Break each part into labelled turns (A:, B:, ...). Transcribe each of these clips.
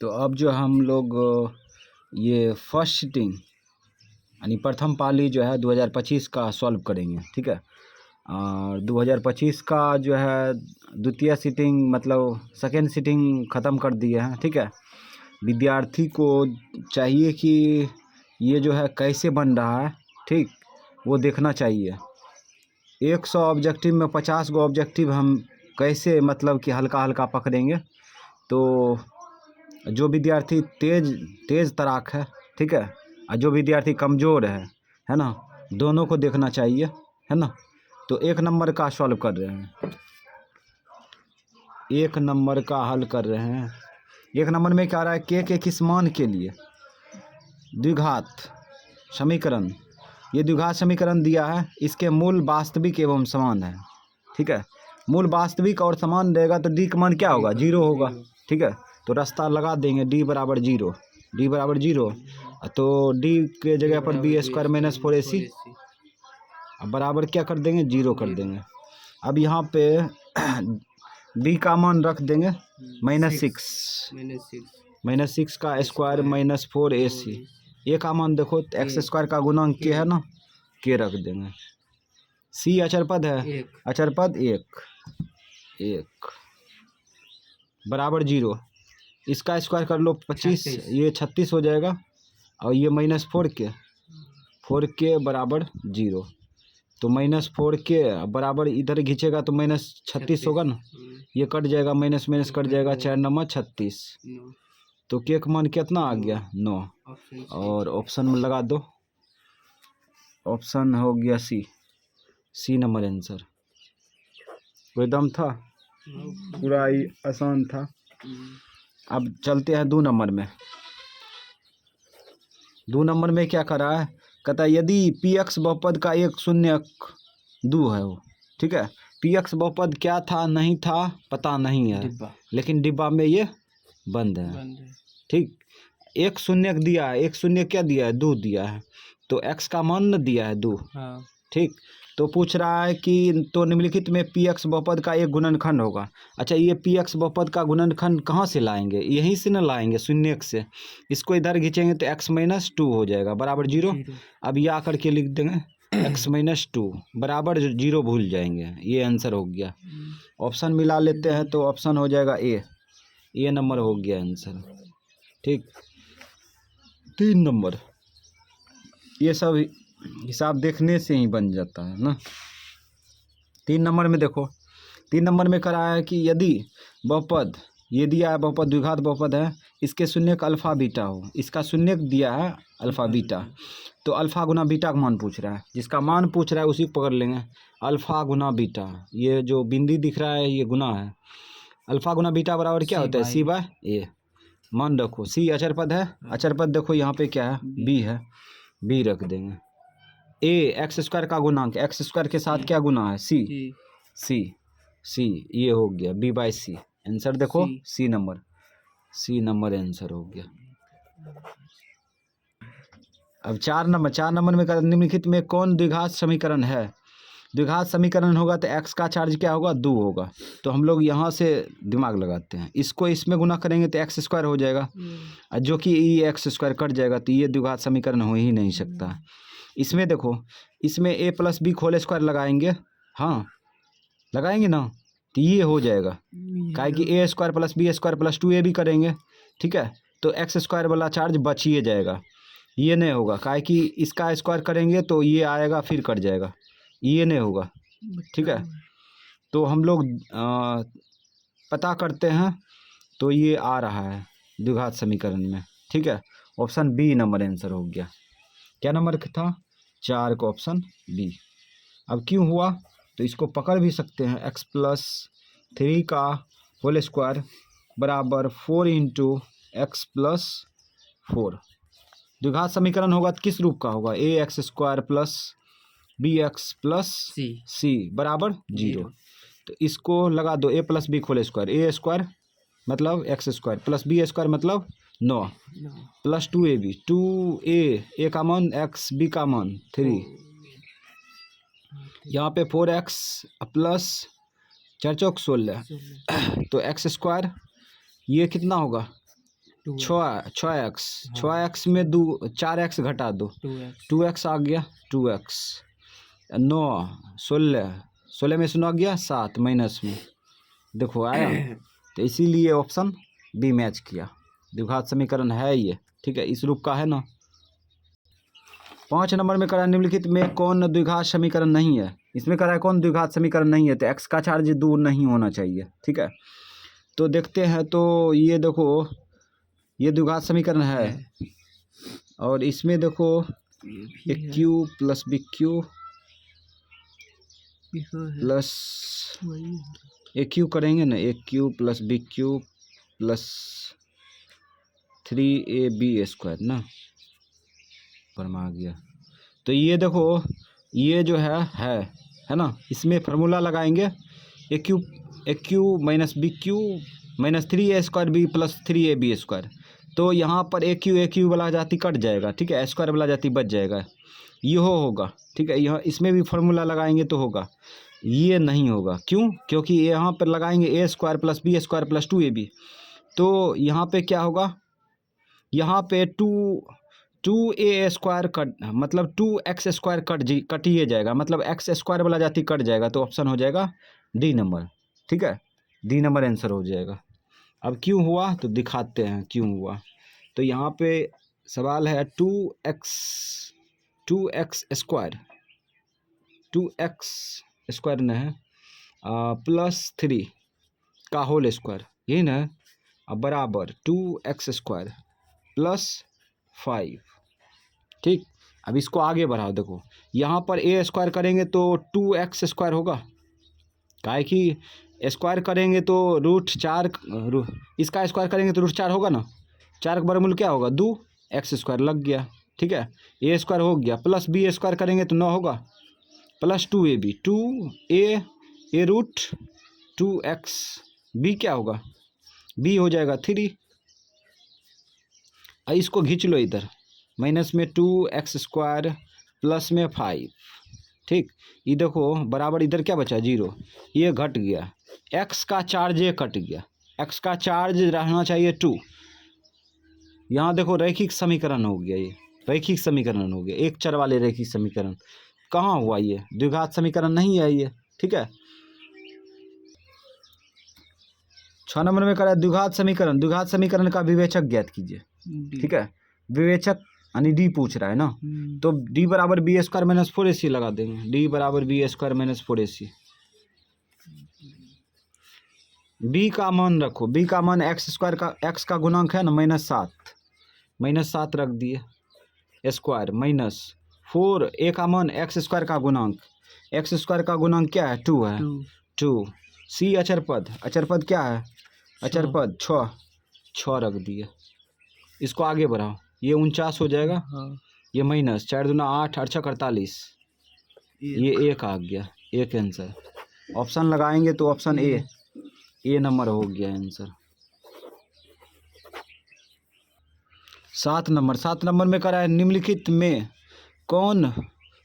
A: तो अब जो हम लोग ये फर्स्ट सिटिंग यानी प्रथम पाली जो है 2025 का सॉल्व करेंगे, ठीक है। और 2025 का जो है द्वितीय सिटिंग मतलब सेकेंड सिटिंग ख़त्म कर दिए हैं, ठीक है। विद्यार्थी को चाहिए कि ये जो है कैसे बन रहा है, ठीक, वो देखना चाहिए। 100 ऑब्जेक्टिव में 50 गो ऑब्जेक्टिव हम कैसे मतलब कि हल्का हल्का पकड़ेंगे। तो जो विद्यार्थी तेज़ तराक है, ठीक है, और जो विद्यार्थी कमज़ोर है ना, दोनों को देखना चाहिए, है ना। तो 1 नंबर का सॉल्व कर रहे हैं, 1 नंबर का हल कर रहे हैं। 1 नंबर में क्या आ रहा है, के किस मान के लिए द्विघात समीकरण, ये द्विघात समीकरण दिया है, इसके मूल वास्तविक एवं समान है, ठीक है। मूल वास्तविक और समान रहेगा तो डी का मान क्या होगा, 0 होगा, ठीक है। तो रास्ता लगा देंगे डी बराबर 0, डी बराबर 0, तो डी के जगह पर बी स्क्वायर माइनस 4ac बराबर क्या कर देंगे, 0 कर देंगे। अब यहाँ पे बी का मान रख देंगे -6 का स्क्वायर माइनस 4ac। ए का मान देखो तो एक्स स्क्वायर का गुणांक के है ना, के रख देंगे। सी अचर पद है, अचर पद 1 बराबर 0, इसका स्क्वायर कर लो 25, ये 36 हो जाएगा, और ये -4 के बराबर 0, तो -4 के बराबर इधर खींचेगा तो -36 होगा ना, ये कट जाएगा, माइनस माइनस कट जाएगा, 4 नंबर 36, तो के का मान कितना आ गया, 9, और ऑप्शन में लगा दो, ऑप्शन हो गया सी नंबर आंसर। कोई दम था, पूरा ही आसान था। अब चलते हैं 2 नंबर में। 2 नंबर में क्या कर रहा है, कहता है यदि पी एक्स बहुपद का एक शून्यक 2 है वो, ठीक है। पी एक्स बहुपद क्या था नहीं था पता नहीं है, लेकिन डिब्बा में ये बंद है, ठीक। एक शून्यक दिया है, एक शून्य क्या दिया है, 2 दिया है, तो एक्स का मान न दिया है 2, ठीक। तो पूछ रहा है कि तो निम्नलिखित में पी एक्स बहुपद का एक गुणनखंड होगा। अच्छा, ये पी एक्स बहुपद का गुणनखंड कहाँ से लाएंगे, यहीं से न लाएंगे, शून्यक से। इसको इधर खींचेंगे तो x माइनस 2 हो जाएगा बराबर 0। अब ये आकर के लिख देंगे x माइनस 2 बराबर 0, भूल जाएंगे, ये आंसर हो गया। ऑप्शन मिला लेते हैं तो ऑप्शन हो जाएगा ए नंबर हो गया आंसर, ठीक। 3 नंबर, ये सब हिसाब देखने से ही बन जाता है ना। 3 नंबर में देखो, 3 नंबर में करा है कि यदि बहुपद, ये दिया है बहुपद द्विघात बहुपद है, इसके शून्यक अल्फा बीटा हो, इसका शून्यक दिया है अल्फा बीटा, तो अल्फा गुना बीटा का मान पूछ रहा है, जिसका मान पूछ रहा है उसी को पकड़ लेंगे। अल्फा गुना बीटा, ये जो बिंदी दिख रहा है ये गुना है, अल्फा गुना बीटा बराबर क्या होता है, सी बाय ए। मान रखो सी अचर पद है, अचर पद देखो यहाँ पे क्या है, बी है, बी रख देंगे। ए एक्स स्क्वायर का गुणांक, एक्स स्क्वायर के साथ क्या गुना है, सी, ये हो गया बी बाई सी। आंसर देखो सी नंबर आंसर हो गया। अब 4 नंबर में निम्नलिखित में कौन द्विघात समीकरण है। द्विघात समीकरण होगा तो एक्स का चार्ज क्या होगा, 2 होगा, तो हम लोग यहाँ से दिमाग लगाते हैं, इसको इसमें गुना करेंगे तो एक्स स्क्वायर हो जाएगा, जो कि ये एक्स स्क्वायर कट जाएगा, तो ये द्विघात समीकरण हो ही नहीं सकता। इसमें देखो, इसमें ए प्लस बी होल स्क्वायर लगाएंगे, हाँ लगाएंगे ना, तो ये हो जाएगा, काहे कि A square plus B square plus 2ab करेंगे, ठीक है, तो एक्स स्क्वायर वाला चार्ज बच ही जाएगा, ये नहीं होगा, काहे कि इसका स्क्वायर करेंगे तो ये आएगा फिर कट जाएगा, ये नहीं होगा, ठीक है। तो हम लोग पता करते हैं, तो ये आ रहा है द्विघात समीकरण में, ठीक है। ऑप्शन बी नंबर आंसर हो गया। क्या नंबर था, 4 का ऑप्शन बी। अब क्यों हुआ, तो इसको पकड़ भी सकते हैं, x प्लस 3 का होल स्क्वायर बराबर 4 इंटू एक्स प्लस 4। द्विघात समीकरण होगा तो किस रूप का होगा, A X square plus B X plus C बराबर 0। तो इसको लगा दो, A plus B whole square, A square मतलब X square plus B square मतलब 9 प्लस 2ab, 2a का मान x, b का मान 3, यहाँ पे 4x प्लस 4 चौक 16, तो एक्स स्क्वायर ये कितना होगा छः एक्स में 4x घटा दो 2x आ गया 2x 9 16 में से 9 गया 7 माइनस में देखो आया। तो इसीलिए ऑप्शन बी मैच किया। द्विघात समीकरण है ये, ठीक है, इस रूप का है ना। 5 नंबर में करा निम्नलिखित में कौन द्विघात समीकरण नहीं है। इसमें करा है कौन द्विघात समीकरण नहीं है, तो x का चार्ज दूर नहीं होना चाहिए, ठीक है। तो देखते हैं, तो ये देखो ये द्विघात समीकरण है और इसमें देखो A cube plus B cube plus A cube करेंगे ना, A cube plus B cube plus 3ab² ना फरमा गया। तो ये देखो ये जो है ना, इसमें फार्मूला लगाएंगे A cube minus B cube minus 3a² B plus 3ab²। तो यहाँ पर ए क्यू वाला जाति कट जाएगा, ठीक है, स्क्वायर वाला जाति बच जाएगा, ये होगा, ठीक है। यह इसमें भी फार्मूला लगाएंगे तो होगा, ये नहीं होगा। क्यों? क्योंकि यहाँ पर लगाएंगे a² plus b² plus 2ab। तो यहाँ पे क्या होगा, यहाँ पे 2a² कट मतलब 2x² कटिए जाएगा, मतलब x² वाला जाति कट जाएगा। तो ऑप्शन हो जाएगा डी नंबर, ठीक है, डी नंबर आंसर हो जाएगा। अब क्यों हुआ तो दिखाते हैं क्यों हुआ। तो यहाँ पे सवाल है 2x² न है प्लस 3 का होल स्क्वायर, यही ना, अब बराबर 2x² प्लस 5, ठीक। अब इसको आगे बढ़ाओ, देखो यहाँ पर a² करेंगे तो 2x² होगा, काहे कि स्क्वायर करेंगे तो √4, इसका स्क्वायर करेंगे तो √4 होगा ना, 4 का वर्गमूल क्या होगा 2x² लग गया, ठीक है। a² हो गया प्लस b² करेंगे तो 9 होगा plus 2ab 2a √2x, b क्या होगा, b हो जाएगा 3। इसको खींच लो इधर, माइनस में 2x² प्लस में 5, ठीक। ये देखो बराबर इधर क्या बचा 0, ये घट गया, x का चार्ज ये कट गया, x का चार्ज रहना चाहिए 2। यहाँ देखो रैखिक समीकरण हो गया, ये रैखिक समीकरण हो गया, एक चर वाले रैखिक समीकरण। कहाँ हुआ ये, द्विघात समीकरण नहीं है ये, ठीक है। 6 नंबर में करा द्विघात समीकरण, द्विघात समीकरण का विवेचक ज्ञात कीजिए, ठीक है। विवेचक यानी डी पूछ रहा है ना, तो डी बराबर b² माइनस 4ac लगा देंगे, डी बराबर b² माइनस 4ac। b का मान रखो, b का मान x² का x का गुणांक है ना -7 रख दिए स्क्वायर माइनस 4, a का मान x² का गुणांक, x² का गुणांक क्या है 2 है 2। c अचरपद क्या है, अचरपद 6 रख दिए। इसको आगे बढ़ाओ, ये 49 हो जाएगा, ये माइनस 4 दूना 8 8 48, ये 1 आ गया, 1 आंसर। ऑप्शन लगाएंगे तो ऑप्शन ए नंबर हो गया आंसर। 7 नंबर में करा है निम्नलिखित में कौन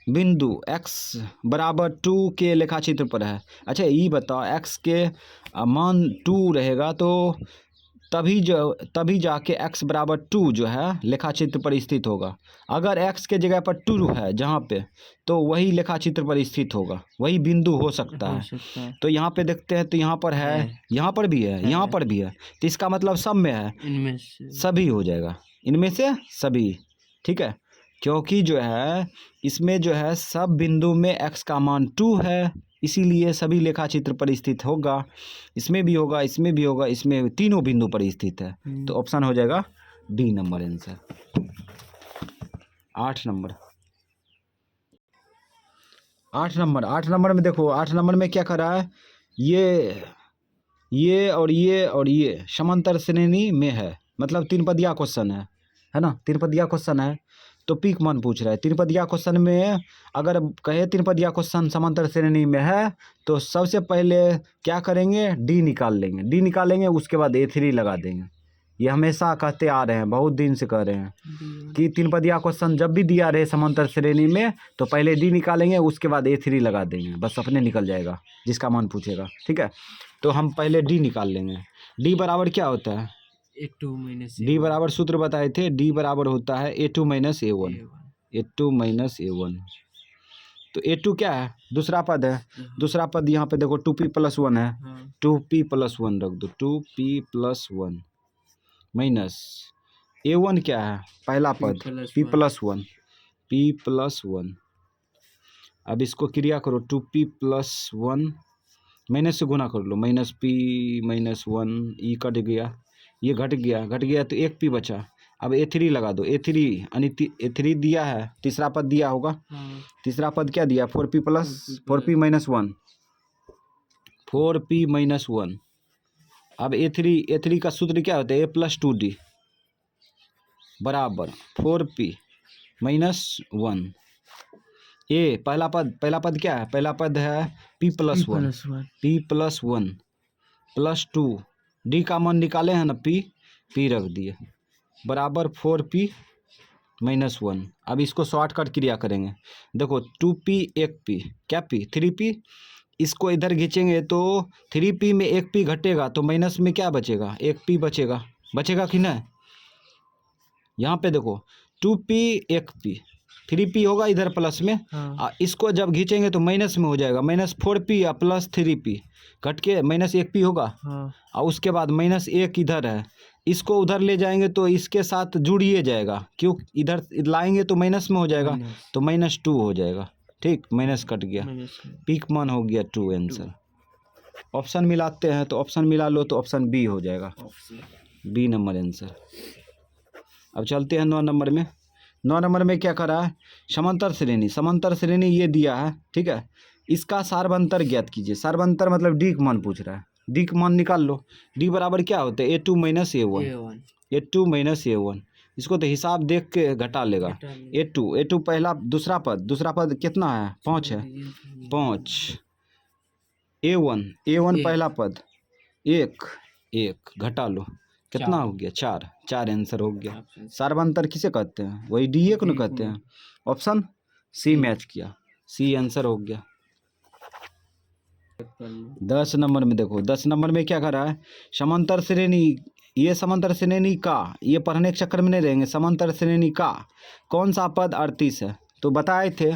A: बिंदु x बराबर 2 के लेखाचित्र पर है। अच्छा ये बताओ, x के मान 2 रहेगा तो तभी जाके x बराबर 2 जो है लेखाचित्र पर स्थित होगा। अगर x के जगह पर 2 है जहाँ पे, तो वही लेखाचित्र पर स्थित होगा, वही बिंदु हो सकता है। तो यहाँ पे देखते हैं, तो यहाँ पर है, यहाँ पर भी है, यहाँ पर भी है, तो इसका मतलब सब में है, इनमें से सभी हो जाएगा, इनमें से सभी, ठीक है। क्योंकि जो है इसमें जो है सब बिंदु में x का मान 2 है, इसीलिए सभी लेखाचित्र पर स्थित होगा। इसमें भी होगा, इसमें भी होगा, इसमें तीनों बिंदु पर स्थित है। तो ऑप्शन हो जाएगा डी नंबर आंसर। 8 नंबर में देखो, 8 नंबर में क्या कर रहा है, ये और ये समांतर श्रेणी में है, मतलब 3 पदिया क्वेश्चन है ना, 3 पदिया क्वेश्चन है। तो पीक मान पूछ रहा है 3 पदिया क्वेश्चन में, अगर कहे 3 पदिया क्वेश्चन समांतर श्रेणी में है तो सबसे पहले क्या करेंगे, डी निकालेंगे, उसके बाद A3 लगा देंगे। ये हमेशा कहते आ रहे हैं, बहुत दिन से कह रहे हैं कि 3 पदिया क्वेश्चन जब भी दिया रहे समांतर श्रेणी में तो पहले डी निकालेंगे, उसके बाद A3 लगा देंगे, बस अपने निकल जाएगा जिसका मान पूछेगा, ठीक है। तो हम पहले डी निकाल लेंगे। डी बराबर क्या होता है,
B: A2 माइनस
A: डी बराबर सूत्र बताए थे, डी बराबर होता है A2 minus A1, A2 minus A1। तो A2 क्या है, दूसरा पद है, दूसरा पद यहाँ पे देखो 2p+1 है, 2p+1 रख दो, 2p+1 माइनस A1 क्या है, पहला पद p+1, p+1। अब इसको क्रिया करो, 2p+1 माइनस से गुना कर लो, -p-1 ई कट गया, ये घट गया तो एक p बचा। अब A3 लगा दो, A3 यानी A3 दिया है, तीसरा पद दिया होगा, तीसरा पद क्या दिया, 4p माइनस 1, 4p माइनस 1। अब A3 का सूत्र क्या होता है, A+2D बराबर 4p माइनस 1। ए पहला पद क्या है, पहला पद है p+1, p+1 +2, डी का मान निकाले हैं ना, p रख दिए बराबर 4p माइनस 1। अब इसको शॉर्टकट क्रिया करेंगे, देखो 2p एक p, क्या p 3p, इसको इधर खींचेंगे तो 3p में एक p घटेगा तो माइनस में क्या बचेगा, एक p बचेगा कि नहीं। यहाँ पे देखो 2p एक p, 3p होगा इधर प्लस में, इसको जब खींचेंगे तो माइनस में हो जाएगा, -4p या +3p घट के -1p होगा। और उसके बाद -1 इधर है, इसको उधर ले जाएंगे तो इसके साथ जुड़िए जाएगा, क्यों इधर लाएंगे तो माइनस में हो जाएगा, तो -2 हो जाएगा, ठीक, माइनस कट गया, पीक मान हो गया 2 आंसर। ऑप्शन मिलाते हैं तो ऑप्शन मिला लो तो ऑप्शन बी हो जाएगा, बी नंबर आंसर। अब चलते हैं 9 नंबर में। 9 नंबर में क्या करा है, समांतर श्रेणी ये दिया है, ठीक है, इसका सार्वंतर ज्ञात कीजिए। सार्वंतर मतलब डी का मान पूछ रहा है, डी का मान निकाल लो। डी बराबर क्या होता है, A2 minus A1, A2 minus A1। इसको तो हिसाब देख के घटा लेगा। A2 पहला दूसरा पद कितना है, 5 है, 5 A1 पहला पद 1 घटा लो, कितना हो गया, 4 आंसर हो गया। सार्वंतर किसे कहते हैं, वही डी को ना कहते हैं। ऑप्शन सी मैच किया, सी आंसर हो गया। 10 नंबर में देखो, 10 नंबर में क्या कर रहा है, समांतर श्रेणी, ये समांतर श्रेणी का, ये पढ़ने के चक्कर में नहीं रहेंगे, समांतर श्रेणी का कौन सा पद 38 है, तो बताए थे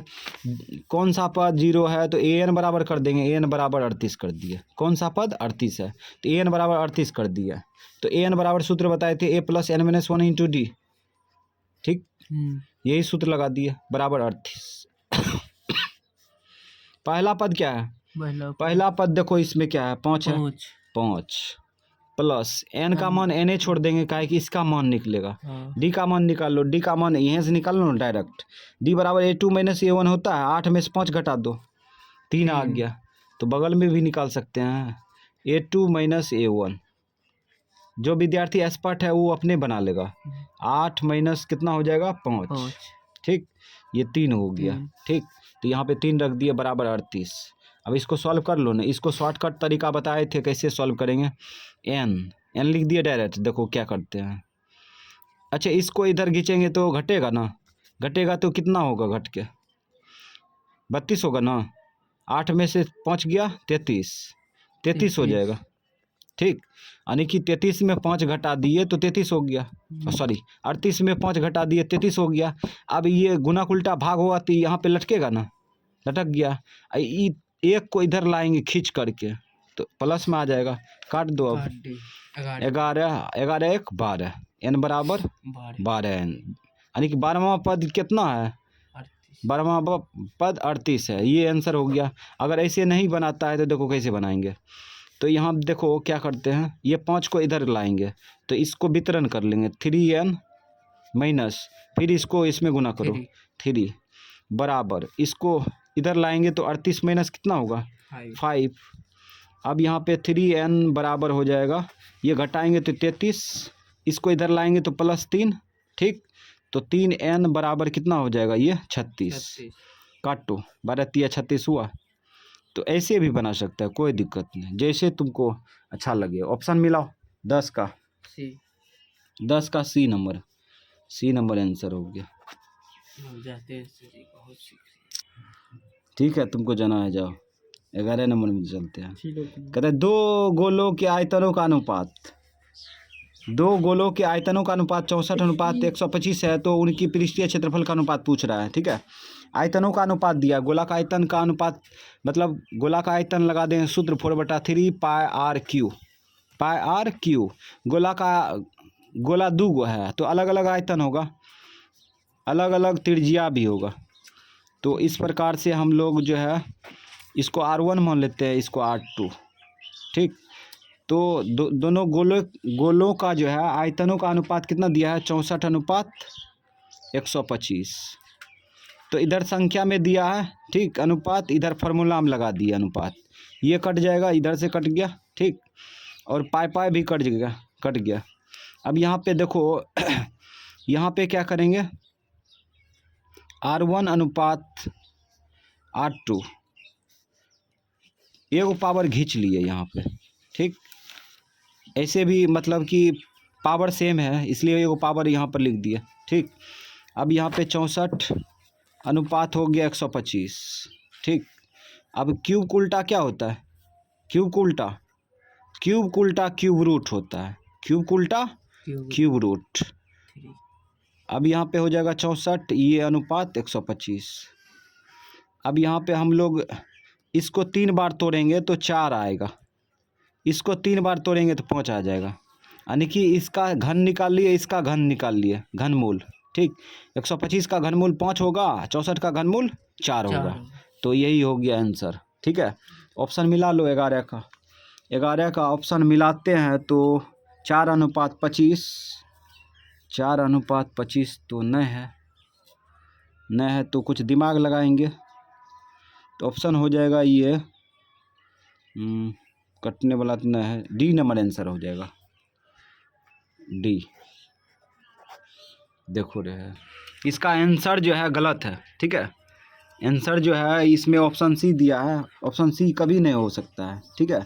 A: कौन सा पद 0 है तो an बराबर कर देंगे, an बराबर 38 कर दिए, कौन सा पद 38 है तो an बराबर 38 कर दिया। तो an बराबर सूत्र बताए थे a + n-1 इंटू डी, ठीक, यही सूत्र लगा दिए बराबर 38। पहला पद क्या है, पहला पद देखो इसमें क्या है, 5 है, 5 प्लस n का मान n छोड़ देंगे, काहे कि इसका मान निकलेगा। d का मान निकाल लो, d का मान यहाँ से निकाल लो डायरेक्ट, d बराबर A2 माइनस A1 होता है, 8 में से 5 घटा दो, 3 आ गया, तो बगल में भी निकाल सकते हैं A2 माइनस A1। जो विद्यार्थी एक्सपर्ट है वो अपने बना लेगा, 8 माइनस कितना हो जाएगा, 5, ठीक, ये 3 हो गया, ठीक, तो यहाँ पे 3 रख दिए बराबर 38। अब इसको सॉल्व कर लो ना, इसको शॉर्टकट तरीका बताए थे कैसे सॉल्व करेंगे, n लिख दिए डायरेक्ट, देखो क्या करते हैं। अच्छा इसको इधर खींचेंगे तो घटेगा ना, घटेगा तो कितना होगा, घट के 32 होगा ना, 8 में से 5 गया 33 हो जाएगा, ठीक, यानी कि 33 में 5 घटा दिए तो 33 हो गया, सॉरी 38 में 5 घटा दिए 33 हो गया। अब ये गुना उल्टा भाग होगा तो यहाँ पे लटकेगा ना, लटक गया, एक को इधर लाएंगे खींच करके तो प्लस में आ जाएगा, काट दो। अब 11 1 12, n बराबर 12, यानी कि 12वां पद कितना है, 12वां पद 38 है, ये आंसर हो गया। अगर ऐसे नहीं बनाता है तो देखो कैसे बनाएंगे, तो यहाँ देखो क्या करते हैं, ये 5 को इधर लाएंगे तो इसको वितरण कर लेंगे, 3n माइनस, फिर इसको इसमें गुना करो 3 बराबर, इसको इधर लाएंगे तो 38 माइनस कितना होगा, 5। अब यहाँ पे 3n बराबर हो जाएगा, ये घटाएंगे तो 33, इसको इधर लाएंगे तो +3, ठीक, तो 3n बराबर कितना हो जाएगा, ये 36, काटो 12 × 36 हुआ। तो ऐसे भी बना सकता है, कोई दिक्कत नहीं, जैसे तुमको अच्छा लगे। ऑप्शन मिलाओ 10 का सी नंबर आंसर हो गया। ठीक है, तुमको जाना है जाओ। 11 नंबर में चलते हैं, कहते हैं 2 गोलों के आयतनों का अनुपात, दो गोलों के आयतनों का अनुपात 64:125 है, तो उनकी पृष्ठीय क्षेत्रफल का अनुपात पूछ रहा है। ठीक है, आयतनों का अनुपात दिया, गोला का आयतन का अनुपात मतलब गोला का आयतन लगा दें सूत्र 4/3 pi R cube. Pi R cube, गोला दो गो है तो अलग अलग आयतन होगा, अलग अलग त्रिज्या भी होगा। तो इस प्रकार से हम लोग जो है इसको R1 मान लेते हैं, इसको R2। ठीक, तो दोनों गोलों का जो है आयतनों का अनुपात कितना दिया है, 64:125। तो इधर संख्या में दिया है, ठीक, अनुपात, इधर फार्मूला में लगा दिया अनुपात, ये कट जाएगा, इधर से कट गया, ठीक, और पाई भी कट गया। अब यहाँ पे देखो यहाँ पे क्या करेंगे, R1 अनुपात R2, एक पावर खींच लिए यहाँ पे। ठीक, ऐसे भी मतलब कि पावर सेम है इसलिए एक पावर यहाँ पर लिख दिया। ठीक, अब यहाँ पे 64 अनुपात हो गया 125। ठीक, अब क्यूब का उल्टा क्या होता है, क्यूब का उल्टा क्यूब रूट होता है, क्यूब का उल्टा क्यूब रूट। अब यहाँ पे हो जाएगा 64, ये अनुपात 125। अब यहाँ पे हम लोग इसको 3 बार तोड़ेंगे तो 4 आएगा, इसको 3 बार तोड़ेंगे तो 5 आ जाएगा, यानी कि इसका घन निकाल लिए, इसका घन निकाल लिए, घनमूल। ठीक, 125 का घनमूल 5 होगा, 64 का घनमूल 4 होगा, तो यही हो गया आंसर। ठीक है, ऑप्शन मिला लो 11 का ऑप्शन मिलाते हैं तो 4:25, 4:25 तो न है तो कुछ दिमाग लगाएंगे तो ऑप्शन हो जाएगा ये, कटने वाला तो न है, डी नंबर आंसर हो जाएगा, डी। देखो रहे इसका आंसर जो है गलत है। ठीक है, आंसर जो है इसमें ऑप्शन सी दिया है, ऑप्शन सी कभी नहीं हो सकता है। ठीक है।